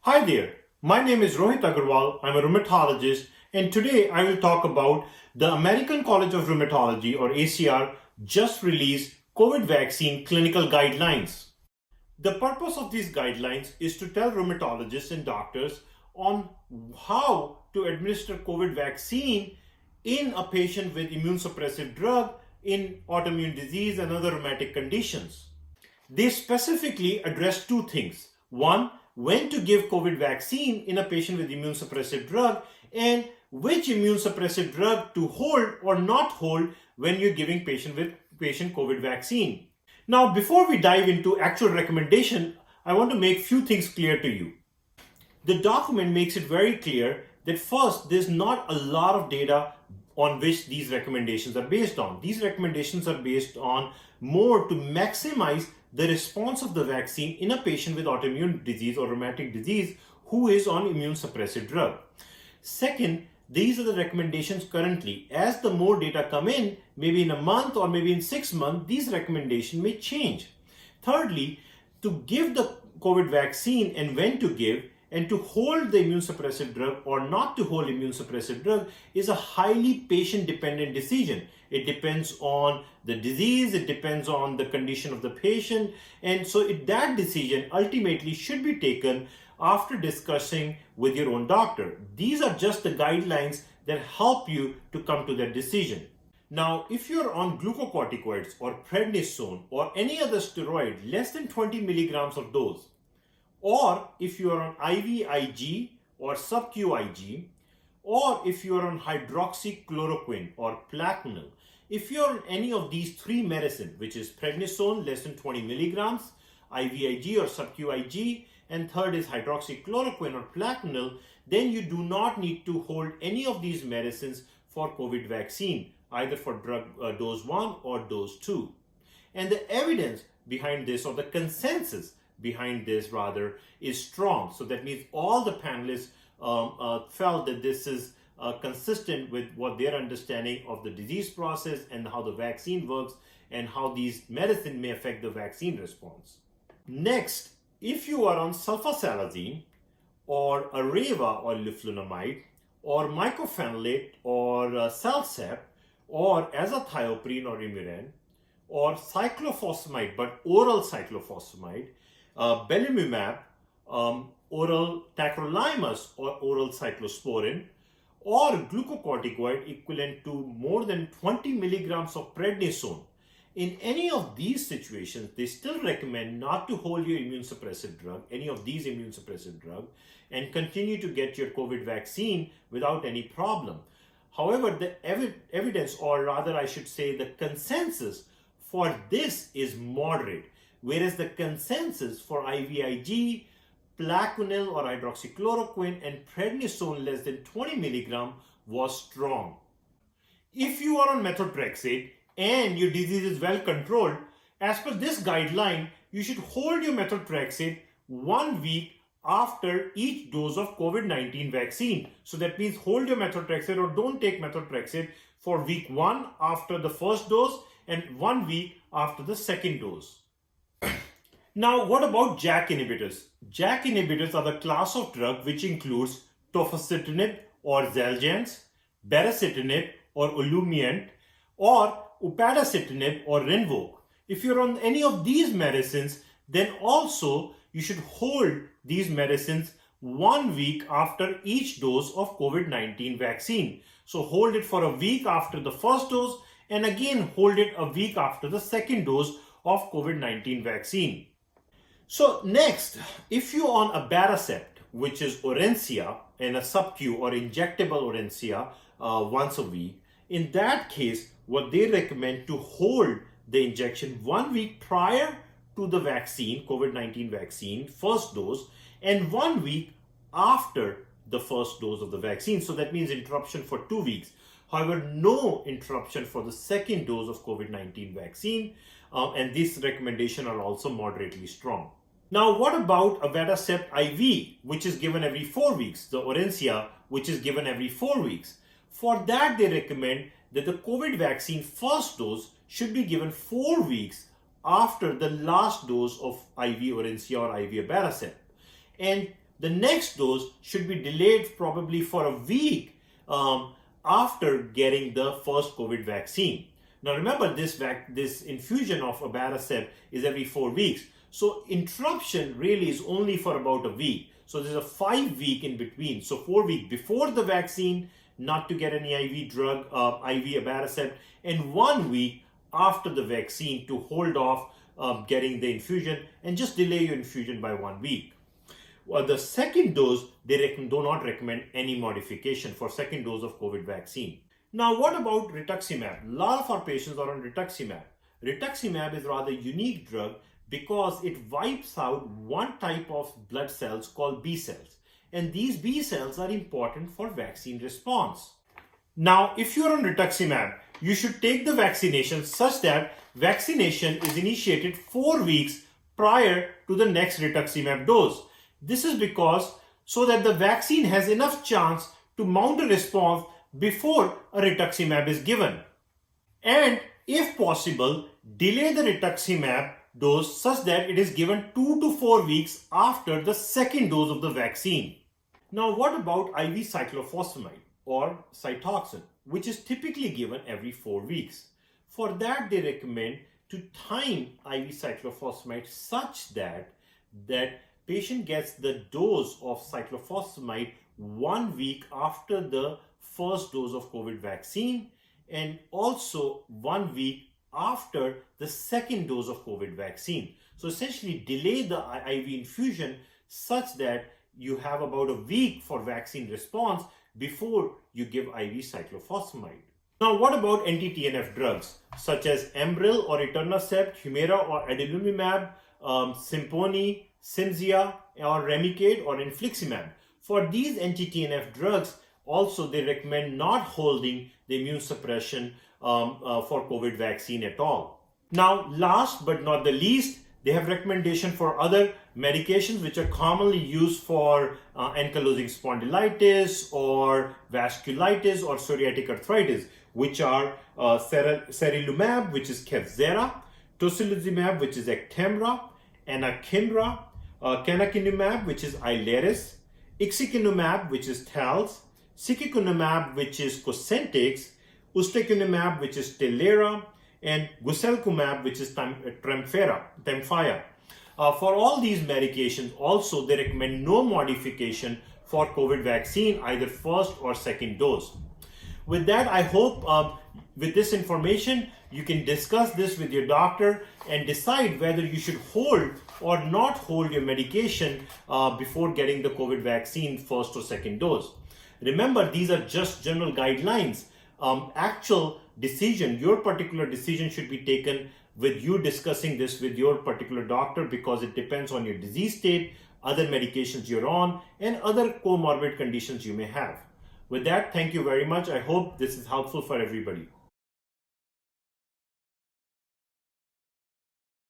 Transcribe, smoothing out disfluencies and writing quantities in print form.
Hi there, my name is Rohit Aggarwal. I'm a rheumatologist, and today I will talk about the American College of Rheumatology or ACR just released COVID vaccine clinical guidelines. The purpose of these guidelines is to tell rheumatologists and doctors on how to administer COVID vaccine in a patient with immunosuppressive drug in autoimmune disease and other rheumatic conditions. They specifically address two things. One, when to give COVID vaccine in a patient with immunosuppressive drug, and which immunosuppressive drug to hold or not hold when you're giving patient COVID vaccine. Now, before we dive into actual recommendation, I want to make few things clear to you. The document makes it very clear that first, there's not a lot of data on which these recommendations are based on. These recommendations are based on more to maximize the response of the vaccine in a patient with autoimmune disease or rheumatic disease who is on immune suppressive drug. Second, these are the recommendations currently. As the more data come in, maybe in a month or maybe in 6 months, these recommendations may change. Thirdly, to give the COVID vaccine and when to give, and to hold the immune suppressive drug or not to hold immune suppressive drug is a highly patient dependent decision. It depends on the disease, it depends on the condition of the patient, and so that decision ultimately should be taken after discussing with your own doctor. These are just the guidelines that help you to come to that decision. Now, if you're on glucocorticoids or prednisone or any other steroid less than 20 milligrams of dose, or if you are on IVIG or sub-Q IG, or if you are on hydroxychloroquine or Plaquenil, if you are on any of these three medicines, which is prednisone less than 20 milligrams, IVIG or sub-Q IG, and third is hydroxychloroquine or Plaquenil, then you do not need to hold any of these medicines for COVID vaccine, either for drug dose 1 or dose 2. And the evidence behind this, or the consensus behind this rather, is strong. So that means all the panelists felt that this is consistent with what their understanding of the disease process and how the vaccine works and how these medicine may affect the vaccine response. Next, if you are on sulfasalazine or Areva or leflunomide or mycophenolate or Celsep or azathioprine or Imuran or cyclophosphamide but oral cyclophosphamide, belimumab, oral tacrolimus or oral cyclosporin, or glucocorticoid equivalent to more than 20 milligrams of prednisone. In any of these situations, they still recommend not to hold your immune suppressive drug, any of these immune suppressive drugs, and continue to get your COVID vaccine without any problem. However, the evidence, or rather I should say the consensus for this is moderate, whereas the consensus for IVIG, Plaquenil or hydroxychloroquine and prednisone less than 20 milligram was strong. If you are on methotrexate and your disease is well controlled, as per this guideline, you should hold your methotrexate 1 week after each dose of COVID-19 vaccine. So that means hold your methotrexate or don't take methotrexate for week 1 after the first dose and 1 week after the second dose. Now, what about JAK inhibitors? JAK inhibitors are the class of drug which includes tofacitinib or Xeljanz, baricitinib or Olumiant, or upadacitinib or Rinvoq. If you're on any of these medicines, then also you should hold these medicines 1 week after each dose of COVID-19 vaccine. So hold it for a week after the first dose and again hold it a week after the second dose of COVID-19 vaccine. So next, if you're on abatacept, which is Orencia, and a sub-Q or injectable Orencia once a week, in that case, what they recommend to hold the injection 1 week prior to the vaccine, COVID-19 vaccine, first dose, and 1 week after the first dose of the vaccine. So that means interruption for 2 weeks. However, no interruption for the second dose of COVID-19 vaccine, and these recommendations are also moderately strong. Now, what about abatacept IV, which is given every 4 weeks, the Orencia, which is given every 4 weeks? For that, they recommend that the COVID vaccine first dose should be given 4 weeks after the last dose of IV Orencia or IV abatacept. And the next dose should be delayed probably for a week after getting the first COVID vaccine. Now remember, this infusion of abatacept is every 4 weeks. So interruption really is only for about a week. So there's a 5 week in between. So 4 weeks before the vaccine, not to get any IV drug, IV abatacept, and 1 week after the vaccine to hold off getting the infusion and just delay your infusion by 1 week. The second dose, they do not recommend any modification for second dose of COVID vaccine. Now, what about rituximab? A lot of our patients are on rituximab. Rituximab is a rather unique drug because it wipes out one type of blood cells called B cells. And these B cells are important for vaccine response. Now, if you're on rituximab, you should take the vaccination such that vaccination is initiated 4 weeks prior to the next rituximab dose. This is because so that the vaccine has enough chance to mount a response before a rituximab is given. And if possible, delay the rituximab dose such that it is given 2 to 4 weeks after the second dose of the vaccine. Now, what about IV cyclophosphamide or Cytoxan, which is typically given every 4 weeks? For that, they recommend to time IV cyclophosphamide such that patient gets the dose of cyclophosphamide 1 week after the first dose of COVID vaccine and also 1 week after the second dose of COVID vaccine. So essentially delay the IV infusion such that you have about a week for vaccine response before you give IV cyclophosphamide. Now, what about anti-TNF drugs such as Enbrel or etanercept, Humira or adalimumab, Simponi, Cimzia or Remicade or infliximab? For these anti-TNF drugs, also they recommend not holding the immune suppression for COVID vaccine at all. Now, last but not the least, they have recommendation for other medications which are commonly used for ankylosing spondylitis or vasculitis or psoriatic arthritis, which are serilumab, which is Kevzara, tocilizumab, which is Actemra, anakinra, canakinumab, which is Ilaris, ixekizumab, which is Taltz, secukinumab, which is Cosentyx, ustekinumab, which is Telera, and guselkumab, which is Tremfya. For all these medications, also they recommend no modification for COVID vaccine, either first or second dose. With that, I hope with this information, you can discuss this with your doctor and decide whether you should hold or not hold your medication before getting the COVID vaccine first or second dose. Remember, these are just general guidelines. Actual decision, your particular decision should be taken with you discussing this with your particular doctor because it depends on your disease state, other medications you're on, and other comorbid conditions you may have. With that, thank you very much. I hope this is helpful for everybody.